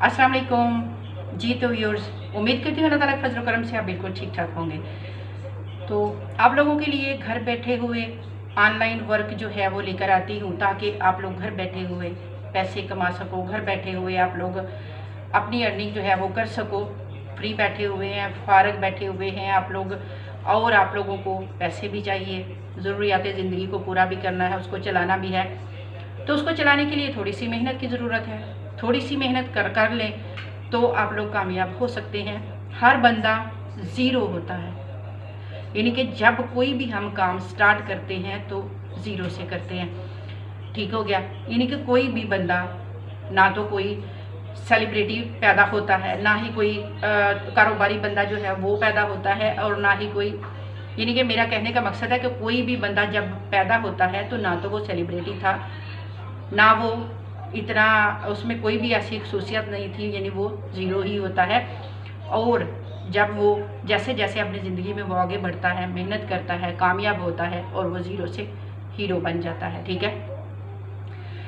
अस्सलाम वालेकुम जी। तो व्यूअर्स, उम्मीद करती हूँ अल्लाह ताला के फजल करम से आप बिल्कुल ठीक ठाक होंगे। तो आप लोगों के लिए घर बैठे हुए ऑनलाइन वर्क जो है वो लेकर आती हूँ, ताकि आप लोग घर बैठे हुए पैसे कमा सको। घर बैठे हुए आप लोग अपनी अर्निंग जो है वो कर सको। फ्री बैठे हुए हैं, फारग बैठे हुए हैं आप लोग, और आप लोगों को पैसे भी चाहिए, ज़रूरियात ज़िंदगी को पूरा भी करना है, उसको चलाना भी है। तो उसको चलाने के लिए थोड़ी सी मेहनत की ज़रूरत है। थोड़ी सी मेहनत कर लें तो आप लोग कामयाब हो सकते हैं। हर बंदा ज़ीरो होता है, यानी कि जब कोई भी हम काम स्टार्ट करते हैं तो ज़ीरो से करते हैं। ठीक हो गया। यानी कि कोई भी बंदा, ना तो कोई सेलिब्रिटी पैदा होता है, ना ही कोई कारोबारी बंदा जो है वो पैदा होता है, और ना ही कोई, यानी कि मेरा कहने का मकसद है कि कोई भी बंदा जब पैदा होता है तो ना तो वो सेलिब्रिटी था, ना वो इतना, उसमें कोई भी ऐसी खसूसियत नहीं थी, यानी वो ज़ीरो ही होता है। और जब वो जैसे जैसे अपनी ज़िंदगी में वो आगे बढ़ता है, मेहनत करता है, कामयाब होता है, और वो ज़ीरो से हीरो बन जाता है। ठीक है,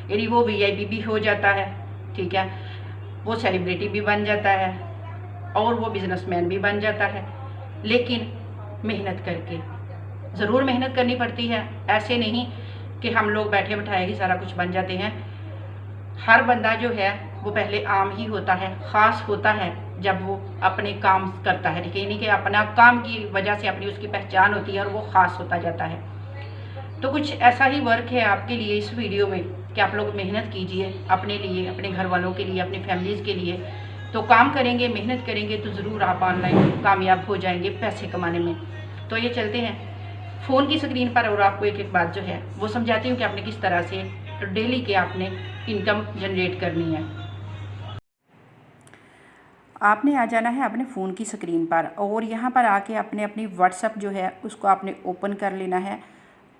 यानी वो वीआईपी भी हो जाता है। ठीक है, वो सेलिब्रिटी भी बन जाता है, और वो बिजनेसमैन भी बन जाता है, लेकिन मेहनत करके। ज़रूर मेहनत करनी पड़ती है, ऐसे नहीं कि हम लोग बैठे बिठाए ही सारा कुछ बन जाते हैं। हर बंदा जो है वो पहले आम ही होता है, ख़ास होता है जब वो अपने काम करता है। ठीक है, यानी कि अपना काम की वजह से अपनी उसकी पहचान होती है और वो ख़ास होता जाता है। तो कुछ ऐसा ही वर्क है आपके लिए इस वीडियो में कि आप लोग मेहनत कीजिए अपने लिए, अपने घर वालों के लिए, अपनी फैमिलीज़ के लिए। तो काम करेंगे, मेहनत करेंगे तो ज़रूर आप ऑनलाइन कामयाब हो जाएंगे पैसे कमाने में। तो ये चलते हैं फ़ोन की स्क्रीन पर, और आपको एक एक बात जो है वो समझाती हूँ कि आपने किस तरह से डेली के आपने इनकम जनरेट करनी है। आपने आ जाना है अपने फ़ोन की स्क्रीन पर, और यहाँ पर आके आपने अपनी व्हाट्सअप जो है उसको आपने ओपन कर लेना है।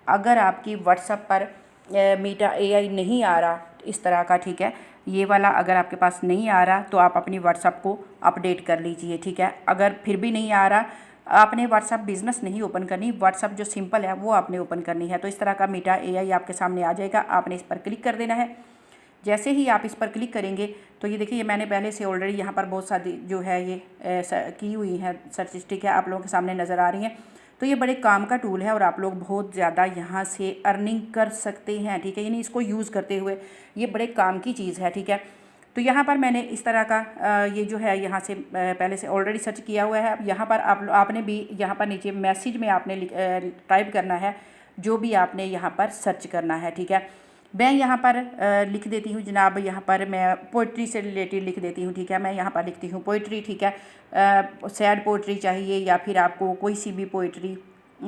अगर आपकी व्हाट्सअप पर मीटा एआई नहीं आ रहा इस तरह का, ठीक है, ये वाला अगर आपके पास नहीं आ रहा तो आप अपनी व्हाट्सअप को अपडेट कर लीजिए। ठीक है, अगर फिर भी नहीं आ रहा, आपने व्हाट्सअप बिजनेस नहीं ओपन करनी, व्हाट्सअप जो सिंपल है वो आपने ओपन करनी है। तो इस तरह का मीटा एआई आपके सामने आ जाएगा, आपने इस पर क्लिक कर देना है। जैसे ही आप इस पर क्लिक करेंगे तो ये देखिए, ये मैंने पहले से ऑलरेडी यहाँ पर बहुत सारी जो है ये की हुई है स्टैटिस्टिक है, आप लोगों के सामने नज़र आ रही हैं। तो ये बड़े काम का टूल है और आप लोग बहुत ज़्यादा यहाँ से अर्निंग कर सकते हैं। ठीक है, यानी इसको यूज़ करते हुए ये बड़े काम की चीज़ है। ठीक है, तो यहाँ पर मैंने इस तरह का ये जो है यहाँ से पहले से ऑलरेडी सर्च किया हुआ है। अब यहाँ पर आपने भी यहाँ पर नीचे मैसेज में आपने टाइप करना है जो भी आपने यहाँ पर सर्च करना है। ठीक है, मैं यहाँ पर लिख देती हूँ जनाब, यहाँ पर मैं पोइट्री से रिलेटेड लिख देती हूँ। ठीक है, मैं यहाँ पर लिखती हूँ पोइट्री। ठीक है, सैड पोइट्री चाहिए या फिर आपको कोई सी भी पोइट्री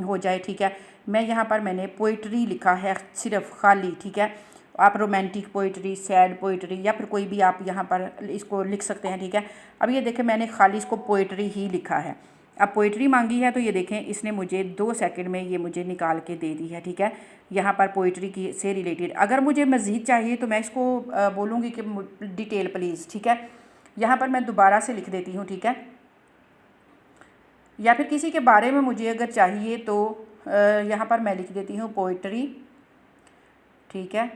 हो जाए। ठीक है, मैं यहाँ पर मैंने पोइट्री लिखा है सिर्फ खाली। ठीक है, आप रोमांटिक पोइट्री, सैड पोइट्री या फिर कोई भी आप यहाँ पर इसको लिख सकते हैं। ठीक है, अब ये देखें मैंने खाली इसको पोइट्री ही लिखा है। अब पोइट्री मांगी है तो ये देखें इसने मुझे 2 सेकंड में ये मुझे निकाल के दे दी है। ठीक है, यहाँ पर पोइट्री की से रिलेटेड अगर मुझे मज़ीद चाहिए तो मैं इसको बोलूँगी कि डिटेल प्लीज़। ठीक है, यहाँ पर मैं दोबारा से लिख देती हूँ। ठीक है, या फिर किसी के बारे में मुझे अगर चाहिए तो यहाँ पर मैं लिख देती हूँ पोइट्री। ठीक है,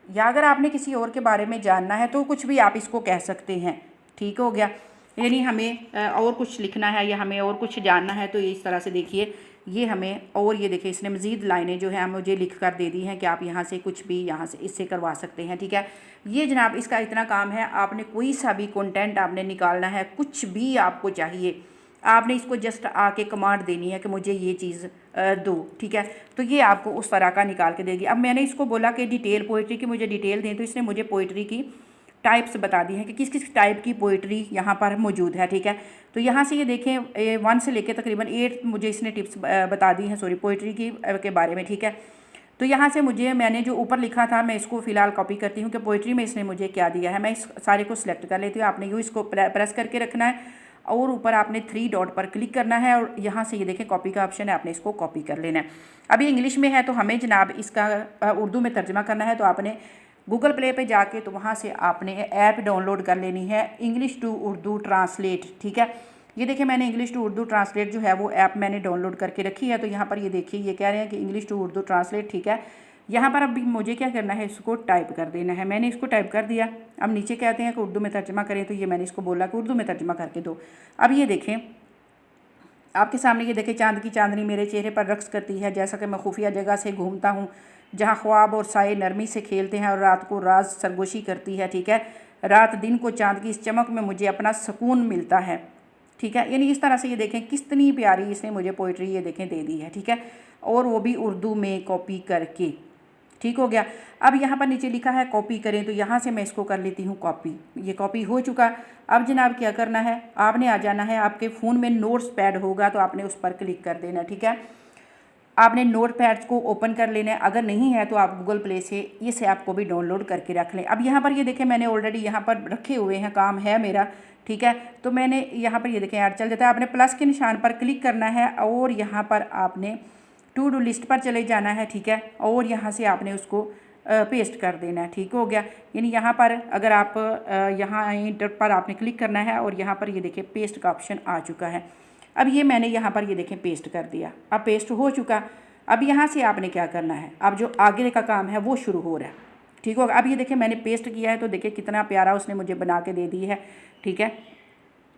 या अगर आपने किसी और के बारे में जानना है तो कुछ भी आप इसको कह सकते हैं। ठीक हो गया, यानी हमें और कुछ लिखना है या हमें और कुछ जानना है तो इस तरह से देखिए ये हमें, और ये देखिए इसने मज़ीद लाइनें जो है मुझे लिख कर दे दी हैं कि आप यहाँ से कुछ भी यहाँ से इससे करवा सकते हैं। ठीक है, ये जनाब इसका इतना काम है। आपने कोई सा भी कंटेंट आपने निकालना है, कुछ भी आपको चाहिए, आपने इसको जस्ट आके कमांड देनी है कि मुझे ये चीज़ दो। ठीक है, तो ये आपको उस तरह का निकाल के देगी। अब मैंने इसको बोला कि डिटेल पोइट्री की मुझे डिटेल दें, तो इसने मुझे पोइट्री की टाइप्स बता दी हैं कि किस किस टाइप की पोइट्री यहाँ पर मौजूद है। ठीक है, तो यहाँ से ये देखें 1 से लेकर तकरीबन 8 मुझे इसने टिप्स बता दी हैं, सॉरी पोइट्री की के बारे में। ठीक है, तो यहाँ से मुझे मैंने जो ऊपर लिखा था मैं इसको फ़िलहाल कॉपी करती हूँ कि पोइट्री में इसने मुझे क्या दिया है। मैं इस सारे को सिलेक्ट कर लेती हूँ। आपने यूँ इसको प्रेस करके रखना है और ऊपर आपने 3 डॉट पर क्लिक करना है और यहाँ से ये देखें कॉपी का ऑप्शन है, आपने इसको कॉपी कर लेना है। अब ये इंग्लिश में है तो हमें जनाब इसका उर्दू में तर्जमा करना है, तो आपने गूगल प्ले पे जाके तो वहाँ से आपने ऐप डाउनलोड कर लेनी है, इंग्लिश टू उर्दू ट्रांसलेट। ठीक है, ये देखिए मैंने इंग्लिश टू उर्दू ट्रांसलेट जो है वो ऐप मैंने डाउनलोड करके रखी है। तो यहाँ पर ये देखिए ये कह रहे हैं कि इंग्लिश टू उर्दू ट्रांसलेट। ठीक है, यहाँ पर अभी मुझे क्या करना है, इसको टाइप कर देना है। मैंने इसको टाइप कर दिया। अब नीचे कहते हैं कि उर्दू में तर्जमा करें, तो ये मैंने इसको बोला कि उर्दू में तर्जमा करके दो। अब ये देखें आपके सामने, ये देखें, चांद की चांदनी मेरे चेहरे पर रक्स करती है, जैसा कि मैं खुफिया जगह से घूमता हूँ जहाँ ख्वाब और साए नरमी से खेलते हैं और रात को राज सरगोशी करती है। ठीक है, रात दिन को चांद की इस चमक में मुझे अपना सुकून मिलता है। ठीक है, यानी इस तरह से ये देखें कितनी प्यारी इसने मुझे पोइट्री ये देखें दे दी है। ठीक है, और वो भी उर्दू में कॉपी करके। ठीक हो गया। अब यहाँ पर नीचे लिखा है कॉपी करें, तो यहाँ से मैं इसको कर लेती हूँ कॉपी। ये कॉपी हो चुका। अब जनाब क्या करना है, आपने आ जाना है, आपके फ़ोन में नोट्स पैड होगा तो आपने उस पर क्लिक कर देना। ठीक है, आपने नोट पैड को ओपन कर लेना है। अगर नहीं है तो आप गूगल प्ले से इसे आपको भी डाउनलोड करके रख लें। अब यहाँ पर ये देखें मैंने ऑलरेडी यहाँ पर रखे हुए हैं, काम है मेरा। ठीक है, तो मैंने यहाँ पर ये देखें ऐड चल जाता है। आपने प्लस के निशान पर क्लिक करना है और यहाँ पर आपने टू डू लिस्ट पर चले जाना है। ठीक है, और यहाँ से आपने उसको पेस्ट कर देना है। ठीक हो गया। यानी यहाँ पर अगर आप यहाँ इंटर पर आपने क्लिक करना है और यहाँ पर ये देखें पेस्ट का ऑप्शन आ चुका है। अब ये मैंने यहाँ पर ये देखें पेस्ट कर दिया। अब पेस्ट हो चुका। अब यहाँ से आपने क्या करना है, अब जो आगे का काम है वो शुरू हो रहा है। ठीक होगा। अब ये देखें मैंने पेस्ट किया है, तो देखिए कितना प्यारा उसने मुझे बना के दे दी है। ठीक है,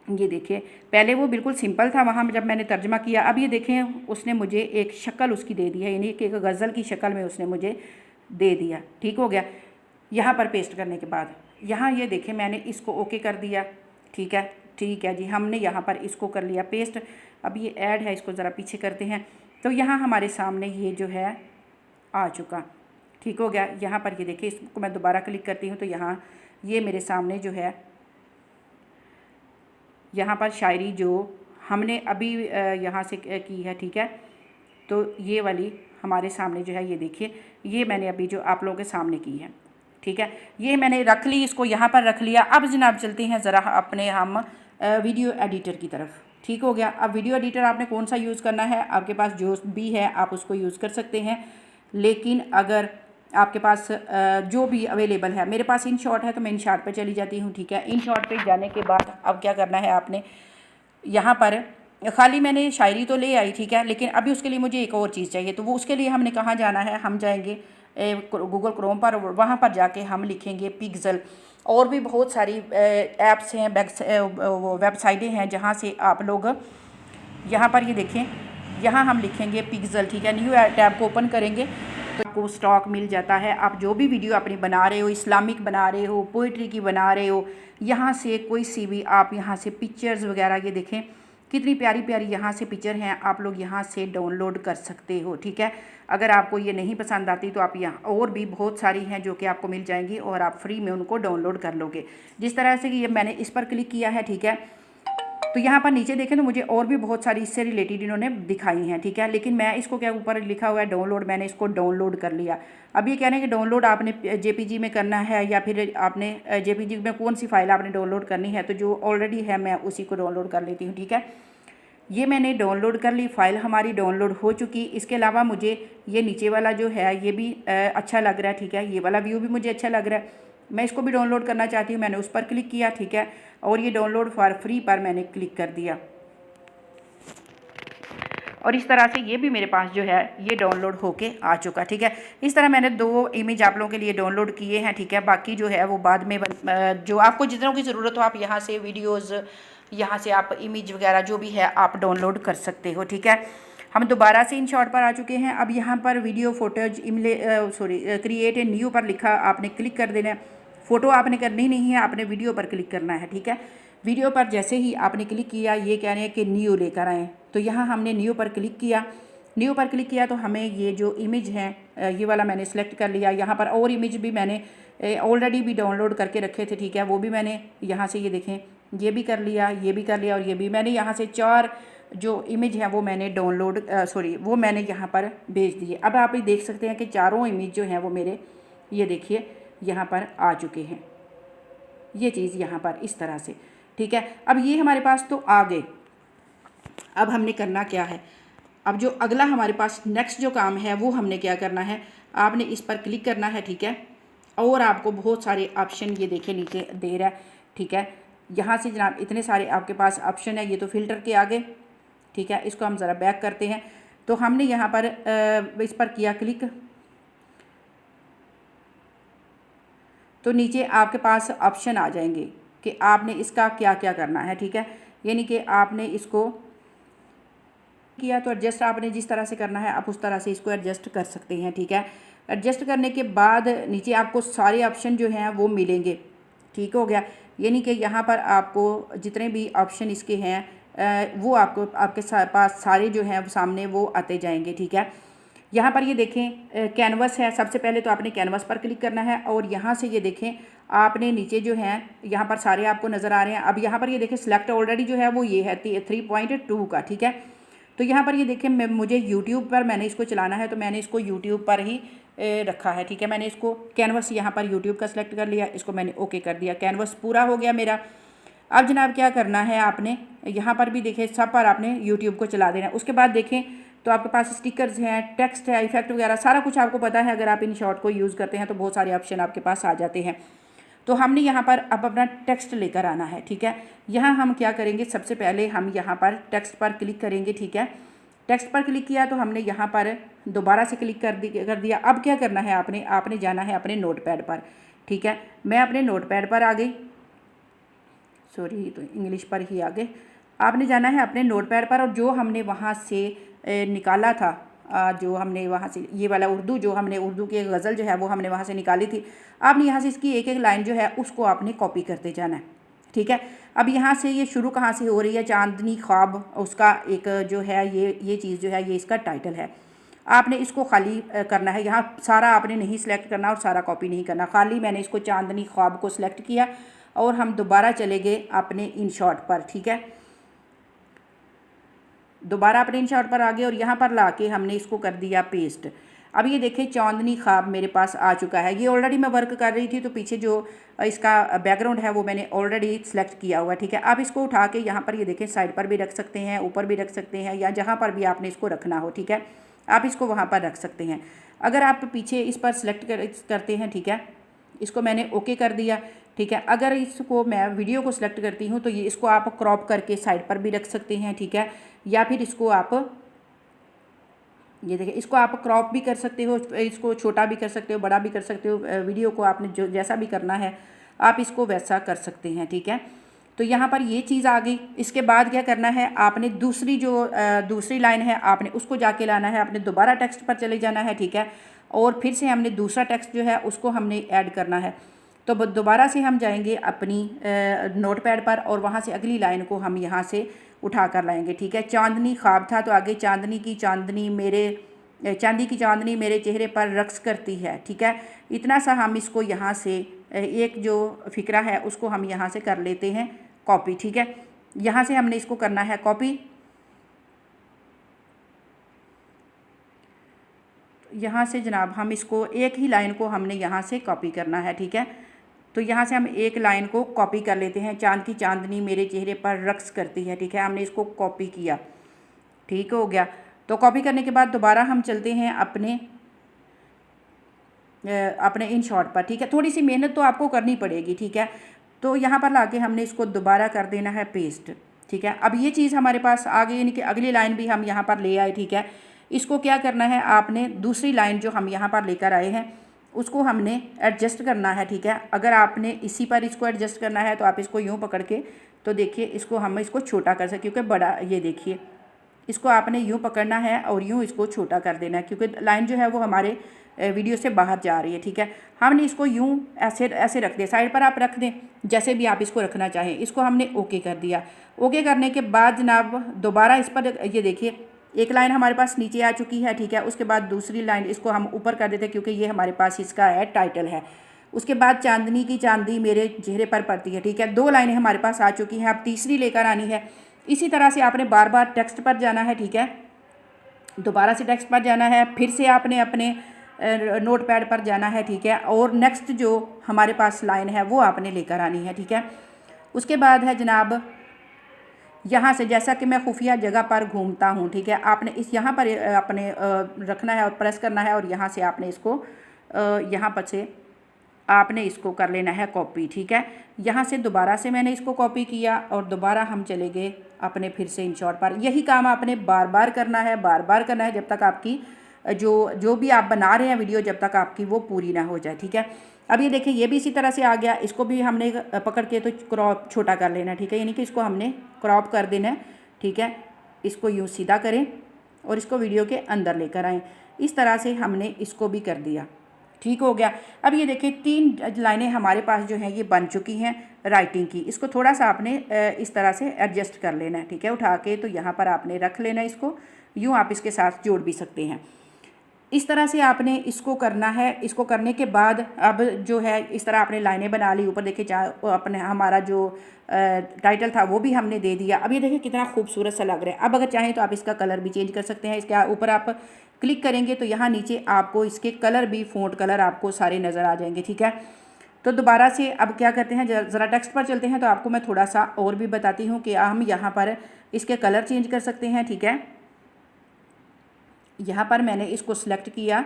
ये देखिए पहले वो बिल्कुल सिंपल था वहाँ जब मैंने तर्जमा किया। अब ये देखें उसने मुझे एक शक्ल उसकी दे दी है, यानी कि एक गज़ल की शक्ल में उसने मुझे दे दिया। ठीक हो गया। यहाँ पर पेस्ट करने के बाद यहाँ ये देखें मैंने इसको ओके कर दिया। ठीक है, ठीक है जी, हमने यहाँ पर इसको कर लिया पेस्ट। अब ये ऐड है, इसको ज़रा पीछे करते हैं, तो यहाँ हमारे सामने ये जो है आ चुका। ठीक हो गया। यहाँ पर ये देखिए, इसको मैं दोबारा क्लिक करती हूँ तो यहाँ ये मेरे सामने जो है, यहाँ पर शायरी जो हमने अभी यहाँ से की है। ठीक है, तो ये वाली हमारे सामने जो है, ये देखिए ये मैंने अभी जो आप लोगों के सामने की है। ठीक है, ये मैंने रख ली, इसको यहाँ पर रख लिया। अब जनाब चलते हैं ज़रा अपने हम वीडियो एडिटर की तरफ। ठीक हो गया। अब वीडियो एडिटर आपने कौन सा यूज़ करना है, आपके पास जो भी है आप उसको यूज़ कर सकते हैं, लेकिन अगर आपके पास जो भी अवेलेबल है, मेरे पास इन शॉट है तो मैं इन शॉट पे चली जाती हूँ। ठीक है, इन शॉट पे जाने के बाद अब क्या करना है आपने, यहाँ पर खाली मैंने शायरी तो ले आई। ठीक है, लेकिन अभी उसके लिए मुझे एक और चीज़ चाहिए, तो वो उसके लिए हमने कहाँ जाना है, हम जाएंगे गूगल क्रोम पर, वहाँ पर जाके हम लिखेंगे पिक्सल। और भी बहुत सारी ऐप्स हैं, वेबसाइटें हैं जहाँ से आप लोग, यहाँ पर ये देखें, यहाँ हम लिखेंगे पिक्सल। ठीक है, न्यू टैब को ओपन करेंगे तो आपको स्टॉक मिल जाता है। आप जो भी वीडियो अपनी बना रहे हो, इस्लामिक बना रहे हो, पोइट्री की बना रहे हो, यहाँ से कोई सी भी आप यहाँ से पिक्चर्स वगैरह, ये देखें कितनी प्यारी प्यारी यहाँ से पिक्चर हैं, आप लोग यहाँ से डाउनलोड कर सकते हो। ठीक है, अगर आपको ये नहीं पसंद आती तो आप यहाँ और भी बहुत सारी हैं जो कि आपको मिल जाएंगी और आप फ्री में उनको डाउनलोड कर लोगे। जिस तरह से कि ये मैंने इस पर क्लिक किया है। ठीक है, तो यहाँ पर नीचे देखें तो मुझे और भी बहुत सारी इससे रिलेटेड इन्होंने दिखाई हैं। ठीक है, लेकिन मैं इसको क्या, ऊपर लिखा हुआ है डाउनलोड, मैंने इसको डाउनलोड कर लिया। अब ये कह रहे हैं कि डाउनलोड आपने जेपीजी में करना है या फिर आपने जेपीजी में कौन सी फाइल आपने डाउनलोड करनी है, तो जो ऑलरेडी है मैं उसी को डाउनलोड कर लेती हूँ। ठीक है, ये मैंने डाउनलोड कर ली, फ़ाइल हमारी डाउनलोड हो चुकी। इसके अलावा मुझे ये नीचे वाला जो है ये भी अच्छा लग रहा है। ठीक है, ये वाला व्यू भी मुझे अच्छा लग रहा है, मैं इसको भी डाउनलोड करना चाहती हूँ, मैंने उस पर क्लिक किया। ठीक है, और ये डाउनलोड फॉर फ्री पर मैंने क्लिक कर दिया और इस तरह से ये भी मेरे पास जो है ये डाउनलोड होके आ चुका। ठीक है, इस तरह मैंने 2 इमेज आप लोगों के लिए डाउनलोड किए हैं। ठीक है, बाकी जो है वो बाद में जो आपको जितनों की ज़रूरत हो आप यहाँ से वीडियोज़, यहाँ से आप इमेज वगैरह जो भी है आप डाउनलोड कर सकते हो। ठीक है, हम दोबारा से इन शॉट पर आ चुके हैं। अब यहाँ पर video photos create a new पर लिखा, आपने क्लिक कर देना है। फ़ोटो आपने करनी नहीं है, आपने वीडियो पर क्लिक करना है। ठीक है, वीडियो पर जैसे ही आपने क्लिक किया, ये कह रहे हैं कि न्यू लेकर आएँ, तो यहाँ हमने न्यू पर क्लिक किया। न्यू पर क्लिक किया तो हमें ये जो इमेज है ये वाला मैंने सेलेक्ट कर लिया। यहाँ पर और इमेज भी मैंने ऑलरेडी भी डाउनलोड करके रखे थे। ठीक है, वो भी मैंने यहाँ से ये देखें ये भी कर लिया, ये भी कर लिया और ये भी मैंने यहाँ से 4 जो इमेज है वो मैंने डाउनलोड वो मैंने यहाँ पर भेज दिए। अब आप ये देख सकते हैं कि चारों इमेज जो हैं वो मेरे ये देखिए यहाँ पर आ चुके हैं, ये चीज़ यहाँ पर इस तरह से। ठीक है, अब ये हमारे पास तो आ गए। अब हमने करना क्या है, अब जो अगला हमारे पास नेक्स्ट जो काम है वो हमने क्या करना है, आपने इस पर क्लिक करना है। ठीक है, और आपको बहुत सारे ऑप्शन ये देखे नीचे दे रहा है। ठीक है, यहाँ से जनाब इतने सारे आपके पास ऑप्शन है, ये तो फ़िल्टर के आगे। ठीक है, इसको हम ज़रा बैक करते हैं, तो हमने यहाँ पर इस पर किया क्लिक, तो नीचे आपके पास ऑप्शन आ जाएंगे कि आपने इसका क्या क्या करना है, ठीक है। यानी कि आपने इसको किया तो एडजस्ट आपने जिस तरह से करना है आप उस तरह से इसको एडजस्ट कर सकते हैं, ठीक है। एडजस्ट करने के बाद नीचे आपको सारे ऑप्शन जो हैं वो मिलेंगे, ठीक हो गया। यानी कि यहाँ पर आपको जितने भी ऑप्शन इसके हैं वो आपको आपके पास सारे जो हैं सामने वो आते जाएंगे, ठीक है। यहाँ पर ये देखें कैनवस है, सबसे पहले तो आपने कैनवस पर क्लिक करना है और यहाँ से ये देखें आपने नीचे जो है यहाँ पर सारे आपको नज़र आ रहे हैं। अब यहाँ पर ये देखें सिलेक्ट ऑलरेडी जो है वो ये है 3.2 का, ठीक है। तो यहाँ पर ये देखें मुझे यूट्यूब पर मैंने इसको चलाना है तो मैंने इसको यूट्यूब पर ही रखा है, ठीक है। मैंने इसको कैनवस यहाँ पर यूट्यूब का सिलेक्ट कर लिया, इसको मैंने ओके कर दिया, कैनवस पूरा हो गया मेरा। अब जनाब क्या करना है आपने यहाँ पर भी देखें सब पर आपने यूट्यूब को चला देना है। उसके बाद देखें तो आपके पास स्टिकर्स हैं, टेक्स्ट है, इफेक्ट वगैरह सारा कुछ आपको पता है। अगर आप इन शॉर्ट को यूज़ करते हैं तो बहुत सारे ऑप्शन आपके पास आ जाते हैं। तो हमने यहाँ पर अब अपना टेक्स्ट लेकर आना है, ठीक है। यहाँ हम क्या करेंगे, सबसे पहले हम यहाँ पर टेक्स्ट पर क्लिक करेंगे, ठीक है। टेक्स्ट पर क्लिक किया तो हमने यहाँ पर दोबारा से क्लिक कर दिया। अब क्या करना है आपने जाना है अपने नोटपैड पर, ठीक है। मैं अपने नोटपैड पर आ गई, सॉरी तो इंग्लिश पर ही आ गए। आपने जाना है अपने नोटपैड पर और जो हमने वहाँ से निकाला था, जो हमने वहाँ से ये वाला उर्दू जो हमने उर्दू की गज़ल जो है वो हमने वहाँ से निकाली थी, आपने यहाँ से इसकी एक एक लाइन जो है उसको आपने कॉपी करते जाना है, ठीक है। अब यहाँ से ये शुरू कहाँ से हो रही है, चांदनी ख्वाब, उसका एक जो है ये चीज़ जो है ये इसका टाइटल है। आपने इसको खाली करना है, यहाँ सारा आपने नहीं सिलेक्ट करना और सारा कॉपी नहीं करना, खाली मैंने इसको चांदनी ख्वाब को सिलेक्ट किया और हम दोबारा चले गए अपने इन शॉर्ट पर, ठीक है। दोबारा अपने इन शॉर्ट पर आ गए और यहाँ पर लाके हमने इसको कर दिया पेस्ट। अब ये देखें चांदनी ख्वाब मेरे पास आ चुका है। ये ऑलरेडी मैं वर्क कर रही थी तो पीछे जो इसका बैकग्राउंड है वो मैंने ऑलरेडी सेलेक्ट किया हुआ है, ठीक है। आप इसको उठा के यहाँ पर ये देखें साइड पर भी रख सकते हैं, ऊपर भी रख सकते हैं, या जहाँ पर भी आपने इसको रखना हो, ठीक है, आप इसको वहाँ पर रख सकते हैं। अगर आप पीछे इस पर सिलेक्ट करते हैं, ठीक है, इसको मैंने ओके कर दिया, ठीक है। अगर इसको मैं वीडियो को सिलेक्ट करती हूँ तो ये इसको आप क्रॉप करके साइड पर भी रख सकते हैं, ठीक है, या फिर इसको आप ये देखिए इसको आप क्रॉप भी कर सकते हो, इसको छोटा भी कर सकते हो, बड़ा भी कर सकते हो। वीडियो को आपने जो जैसा भी करना है आप इसको वैसा कर सकते हैं, ठीक है। तो यहाँ पर ये चीज़ आ गई। इसके बाद क्या करना है, आपने दूसरी लाइन है आपने उसको जाके लाना है, आपने दोबारा टेक्स्ट पर चले जाना है, ठीक है, और फिर से हमने दूसरा टेक्स्ट जो है उसको हमने ऐड करना है। तो दोबारा से हम जाएंगे अपनी नोटपैड पर और वहाँ से अगली लाइन को हम यहाँ से उठा कर लाएंगे, ठीक है। चांदनी ख्वाब था तो आगे चांदी की चांदनी मेरे चेहरे पर रक्स करती है, ठीक है। इतना सा हम इसको यहाँ से एक जो फ़िक्रा है उसको हम यहाँ से कर लेते हैं कॉपी, ठीक है। यहाँ से हमने इसको करना है कॉपी। यहाँ से जनाब हम इसको एक ही लाइन को हमने यहाँ से कॉपी करना है, ठीक है। तो यहाँ से हम एक लाइन को कॉपी कर लेते हैं, चांद की चांदनी मेरे चेहरे पर रक्स करती है, ठीक है। हमने इसको कॉपी किया, ठीक हो गया। तो कॉपी करने के बाद दोबारा हम चलते हैं अपने इन शॉर्ट पर, ठीक है। थोड़ी सी मेहनत तो आपको करनी पड़ेगी, ठीक है। तो यहाँ पर लाके हमने इसको दोबारा कर देना है पेस्ट, ठीक है। अब ये चीज़ हमारे पास आ गई, यानी कि अगली लाइन भी हम यहाँ पर ले आए, ठीक है। इसको क्या करना है, आपने दूसरी लाइन जो हम यहाँ पर लेकर आए हैं उसको हमने एडजस्ट करना है, ठीक है। अगर आपने इसी पर इसको एडजस्ट करना है तो आप इसको यूँ पकड़ के तो देखिए इसको छोटा कर सकते, क्योंकि बड़ा ये देखिए इसको आपने यूँ पकड़ना है और यूँ इसको छोटा कर देना है, क्योंकि लाइन जो है वो हमारे वीडियो से बाहर जा रही है, ठीक है। हमने इसको यूँ ऐसे रख दिया, साइड पर आप रख दें जैसे भी आप इसको रखना चाहें। इसको हमने ओके कर दिया। ओके करने के बाद जनाब दोबारा इस पर ये देखिए एक लाइन हमारे पास नीचे आ चुकी है, ठीक है। उसके बाद दूसरी लाइन इसको हम ऊपर कर देते हैं क्योंकि ये हमारे पास इसका है टाइटल है। उसके बाद चांदनी की चांदी मेरे चेहरे पर पड़ती है, ठीक है। दो लाइनें हमारे पास आ चुकी हैं, अब तीसरी लेकर आनी है। इसी तरह से आपने बार बार टेक्स्ट पर जाना है, ठीक है। दोबारा से टेक्स्ट पर जाना है, फिर से आपने अपने नोटपैड पर जाना है, ठीक है, और नेक्स्ट जो हमारे पास लाइन है वो आपने लेकर आनी है, ठीक है। उसके बाद है जनाब यहाँ से जैसा कि मैं खुफिया जगह पर घूमता हूँ, ठीक है, आपने इस यहाँ पर अपने रखना है और प्रेस करना है और यहाँ से आपने इसको यहाँ पर से आपने इसको कर लेना है कॉपी, ठीक है। यहाँ से दोबारा से मैंने इसको कॉपी किया और दोबारा हम चले गए अपने फिर से इन शॉर्ट पर। यही काम आपने बार बार करना है जब तक आपकी जो जो भी आप बना रहे हैं वीडियो, जब तक आपकी वो पूरी ना हो जाए, ठीक है। अब ये देखें, ये भी इसी तरह से आ गया। इसको भी हमने पकड़ के तो क्रॉप छोटा कर लेना, ठीक है, यानी कि इसको हमने क्रॉप कर देना है, ठीक है। इसको यूँ सीधा करें और इसको वीडियो के अंदर लेकर आएँ। इस तरह से हमने इसको भी कर दिया, ठीक हो गया। अब ये देखिए 3 लाइनें हमारे पास जो हैं ये बन चुकी हैं राइटिंग की। इसको थोड़ा सा आपने इस तरह से एडजस्ट कर लेना है, ठीक है, उठा के तो यहाँ पर आपने रख लेना है। इसको यूँ आप इसके साथ जोड़ भी सकते हैं। इस तरह से आपने इसको करना है। इसको करने के बाद अब जो है इस तरह आपने लाइनें बना ली। ऊपर देखिए अपने हमारा जो टाइटल था वो भी हमने दे दिया। अब ये देखिए कितना खूबसूरत सा लग रहा है। अब अगर चाहें तो आप इसका कलर भी चेंज कर सकते हैं। इसके ऊपर आप क्लिक करेंगे तो यहाँ नीचे आपको इसके कलर भी, फ़ॉन्ट कलर आपको सारे नज़र आ जाएंगे, ठीक है। तो दोबारा से अब क्या करते हैं, ज़रा टेक्स्ट पर चलते हैं तो आपको मैं थोड़ा सा और भी बताती हूँ कि हम यहाँ पर इसके कलर चेंज कर सकते हैं, ठीक है। यहाँ पर मैंने इसको सिलेक्ट किया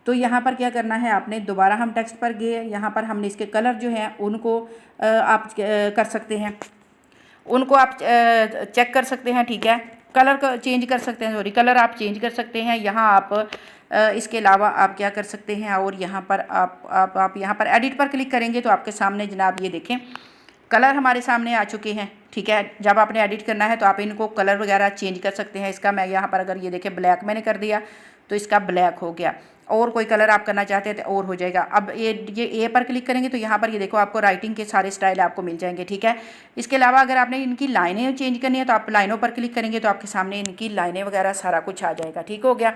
तो यहाँ पर क्या करना है आपने, दोबारा हम टेक्स्ट पर गए। यहाँ पर हमने इसके कलर जो हैं उनको आप कर सकते हैं, उनको आप चेक कर सकते हैं, ठीक है। कलर को चेंज कर सकते हैं, सॉरी, कलर आप चेंज कर सकते हैं। यहाँ आप इसके अलावा आप क्या कर सकते हैं, और यहाँ पर आप यहाँ पर एडिट पर क्लिक करेंगे तो आपके सामने जनाब ये देखें कलर हमारे सामने आ चुके हैं, ठीक है। जब आपने एडिट करना है तो आप इनको कलर वगैरह चेंज कर सकते हैं। इसका मैं यहाँ पर अगर ये देखें ब्लैक मैंने कर दिया तो इसका ब्लैक हो गया, और कोई कलर आप करना चाहते हैं तो और हो जाएगा। अब ये ए पर क्लिक करेंगे तो यहाँ पर ये देखो आपको राइटिंग के सारे स्टाइल आपको मिल जाएंगे, ठीक है। इसके अलावा अगर आपने इनकी लाइनें चेंज करनी है तो आप लाइनों पर क्लिक करेंगे तो आपके सामने इनकी लाइनें वगैरह सारा कुछ आ जाएगा, ठीक हो गया।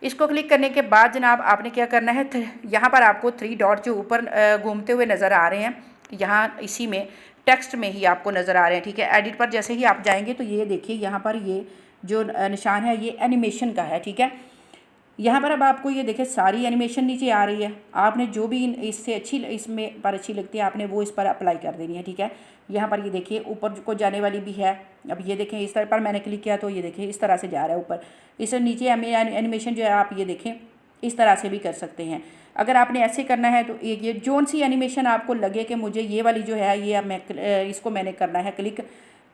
इसको क्लिक करने के बाद जनाब आपने क्या करना है, यहाँ पर आपको 3 डॉट जो ऊपर घूमते हुए नज़र आ रहे हैं, यहाँ इसी में टेक्स्ट में ही आपको नज़र आ रहे हैं, ठीक है। एडिट पर जैसे ही आप जाएंगे तो ये देखिए यहाँ पर ये जो निशान है ये एनिमेशन का है, ठीक है। यहाँ पर अब आपको ये देखिए सारी एनिमेशन नीचे आ रही है। आपने जो भी इससे अच्छी इसमें पर अच्छी लगती है आपने वो इस पर अप्लाई कर देनी है, ठीक है। यहाँ पर ये देखिए ऊपर को जाने वाली भी है। अब ये देखें इस तरह पर मैंने क्लिक किया तो ये देखिए इस तरह से जा रहा है ऊपर। इस नीचे एनिमेशन जो है आप ये देखें इस तरह से भी कर सकते हैं। अगर आपने ऐसे करना है तो ये जोन सी एनिमेशन आपको लगे कि मुझे ये वाली जो है ये अब मैं इसको मैंने करना है क्लिक,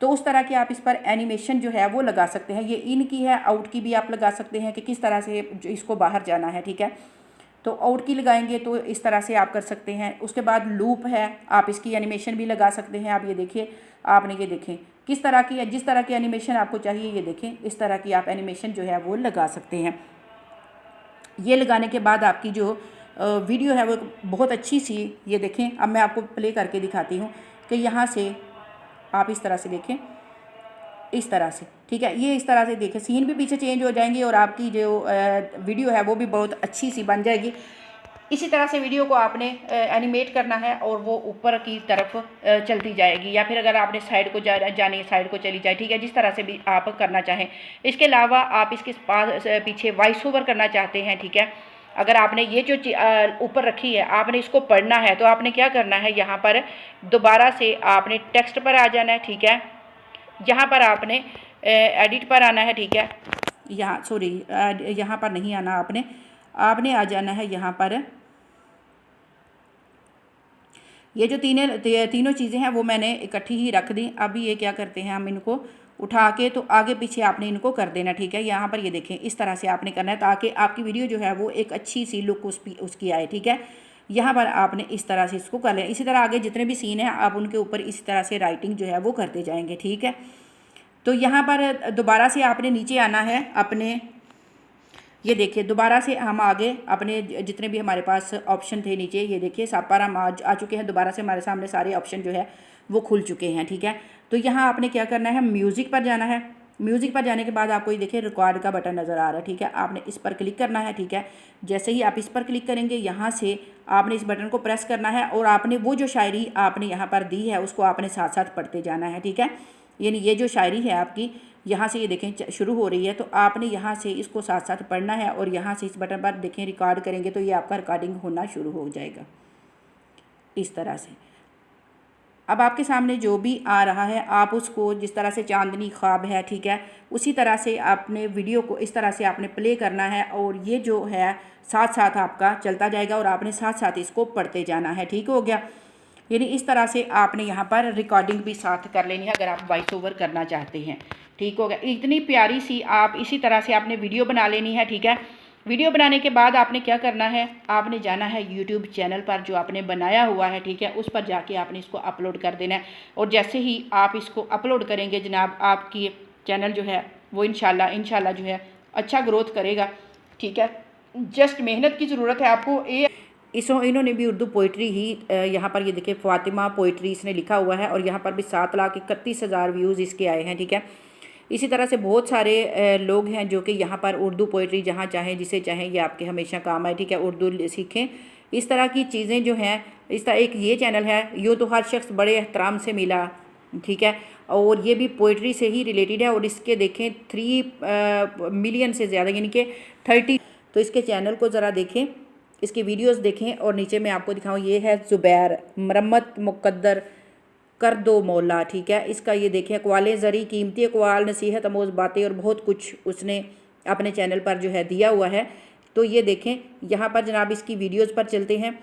तो उस तरह की आप इस पर एनिमेशन जो है वो लगा सकते हैं। ये इन की है, आउट की भी आप लगा सकते हैं कि किस तरह से इसको बाहर जाना है, ठीक है। तो आउट की लगाएंगे तो इस तरह से आप कर सकते हैं। उसके बाद लूप है, आप इसकी एनिमेशन भी लगा सकते हैं। आप ये देखिए, आपने ये देखें किस तरह की, जिस तरह की एनिमेशन आपको चाहिए ये देखें इस तरह की आप एनिमेशन जो है वो लगा सकते हैं। ये लगाने के बाद आपकी जो वीडियो है वो बहुत अच्छी सी, ये देखें अब मैं आपको प्ले करके दिखाती हूँ कि यहाँ से आप इस तरह से देखें, इस तरह से, ठीक है। ये इस तरह से देखें सीन भी पीछे चेंज हो जाएंगे और आपकी जो वीडियो है वो भी बहुत अच्छी सी बन जाएगी। इसी तरह से वीडियो को आपने एनिमेट करना है और वो ऊपर की तरफ चलती जाएगी, या फिर अगर आपने साइड को जानी है साइड को चली जाए, ठीक है, जिस तरह से भी आप करना चाहें। इसके अलावा आप इसके पास पीछे वॉइस ओवर करना चाहते हैं, ठीक है। अगर आपने ये जो ऊपर रखी है आपने इसको पढ़ना है तो आपने क्या करना है, यहाँ पर दोबारा से आपने टेक्स्ट पर आ जाना है, ठीक है। यहाँ पर आपने एडिट पर आना है, ठीक है। यहाँ सॉरी यहाँ पर नहीं आना, आपने आ जाना है यहाँ पर। ये जो तीनों चीज़ें हैं वो मैंने इकट्ठी ही रख दी। अभी ये क्या करते हैं, हम इनको उठा के तो आगे पीछे आपने इनको कर देना, ठीक है। यहाँ पर ये देखें इस तरह से आपने करना है ताकि आपकी वीडियो जो है वो एक अच्छी सी लुक उसकी आए, ठीक है। यहाँ पर आपने इस तरह से इसको कर लें। इसी तरह आगे जितने भी सीन हैं आप उनके ऊपर इसी तरह से राइटिंग जो है वो करते जाएंगे, ठीक है। तो यहाँ पर दोबारा से आपने नीचे आना है अपने, ये देखिए दोबारा से हम आगे अपने जितने भी हमारे पास ऑप्शन थे नीचे, ये देखिए सब पर हम आ चुके हैं। दोबारा से हमारे सामने सारे ऑप्शन जो है वो खुल चुके हैं, ठीक है। तो यहाँ आपने क्या करना है, म्यूज़िक पर जाना है। म्यूज़िक पर जाने के बाद आपको ये देखिए रिकॉर्ड का बटन नज़र आ रहा है, ठीक है। आपने इस पर क्लिक करना है, ठीक है। जैसे ही आप इस पर क्लिक करेंगे यहाँ से आपने इस बटन को प्रेस करना है और आपने वो जो शायरी आपने यहाँ पर दी है उसको आपने साथ साथ पढ़ते जाना है, ठीक है। यानी ये जो शायरी है आपकी यहाँ से ये देखें शुरू हो रही है तो आपने यहाँ से इसको साथ साथ पढ़ना है और यहाँ से इस बटन पर देखें रिकॉर्ड करेंगे तो ये आपका रिकॉर्डिंग होना शुरू हो जाएगा इस तरह से। अब आपके सामने जो भी आ रहा है आप उसको जिस तरह से चांदनी ख्वाब है, ठीक है, उसी तरह से आपने वीडियो को इस तरह से आपने प्ले करना है और ये जो है साथ साथ आपका चलता जाएगा और आपने साथ साथ इसको पढ़ते जाना है, ठीक हो गया। यानी इस तरह से आपने यहाँ पर रिकॉर्डिंग भी साथ कर लेनी है अगर आप वॉइस ओवर करना चाहते हैं, ठीक हो गया। इतनी प्यारी सी आप इसी तरह से आपने वीडियो बना लेनी है, ठीक है। वीडियो बनाने के बाद आपने क्या करना है, आपने जाना है यूट्यूब चैनल पर जो आपने बनाया हुआ है, ठीक है, उस पर जाके आपने इसको अपलोड कर देना है। और जैसे ही आप इसको अपलोड करेंगे जनाब, आपकी चैनल जो है वो इंशाल्लाह जो है अच्छा ग्रोथ करेगा, ठीक है। जस्ट मेहनत की ज़रूरत है आपको। इन्होंने भी उर्दू पोइट्री ही यहाँ पर ये देखिए फ़ातिमा पोइट्री इसने लिखा हुआ है और यहाँ पर भी 7,31,000 व्यूज़ इसके आए हैं, ठीक है। इसी तरह से बहुत सारे लोग हैं जो कि यहाँ पर उर्दू पोइट्री जहाँ चाहें जिसे चाहें ये आपके हमेशा काम आए, ठीक है। उर्दू सीखें, इस तरह की चीज़ें जो हैं, इस तरह एक ये चैनल है, यूँ तो हर शख्स बड़े एहतराम से मिला, ठीक है, और ये भी पोइट्री से ही रिलेटेड है। और इसके देखें 3 मिलियन से ज़्यादा यानी कि 30। तो इसके चैनल को ज़रा देखें, इसकी वीडियोस देखें। और नीचे मैं आपको दिखाऊं, ये है ज़ुबैर मरम्मत मुक़द्दर कर दो मौला, ठीक है। इसका ये देखें अक़वाल ज़री, कीमती अक़वाल, नसीहत अमोज़ बातें और बहुत कुछ उसने अपने चैनल पर जो है दिया हुआ है। तो ये देखें यहाँ पर जनाब इसकी वीडियोज़ पर चलते हैं।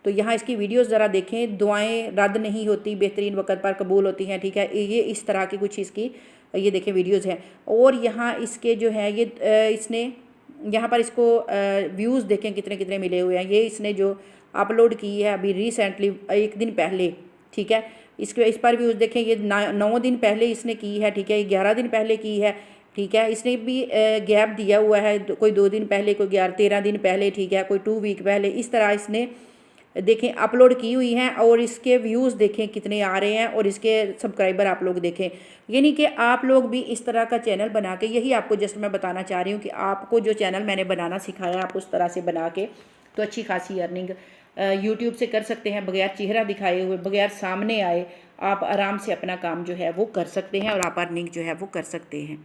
तो यहाँ इसकी वीडियोज़ ज़रा देखें, दुआएं रद्द नहीं होती, बेहतरीन वक़्त पर कबूल होती हैं, ठीक है। ये इस तरह की कुछ इसकी ये देखें वीडियोज़ हैं। और यहाँ इसके जो है ये इसने यहाँ पर इसको व्यूज़ देखें कितने कितने मिले हुए हैं। ये इसने जो अपलोड की है अभी रिसेंटली 1 दिन पहले, ठीक है, इस पर व्यूज़ देखें, ये 9 दिन पहले इसने की है, ठीक है, 11 दिन पहले की है, ठीक है। इसने भी गैप दिया हुआ है, कोई 2 दिन पहले, कोई 13 दिन पहले, ठीक है, कोई 2 वीक पहले, इस तरह इसने देखें अपलोड की हुई हैं। और इसके व्यूज़ देखें कितने आ रहे हैं और इसके सब्सक्राइबर आप लोग देखें। यानी कि आप लोग भी इस तरह का चैनल बना के, यही आपको जस्ट मैं बताना चाह रही हूँ कि आपको जो चैनल मैंने बनाना सिखाया आप उस तरह से बना के तो अच्छी खासी अर्निंग यूट्यूब से कर सकते हैं, बगैर चेहरा दिखाए हुए, बगैर सामने आए आप आराम से अपना काम जो है वो कर सकते हैं और आप अर्निंग जो है वो कर सकते हैं।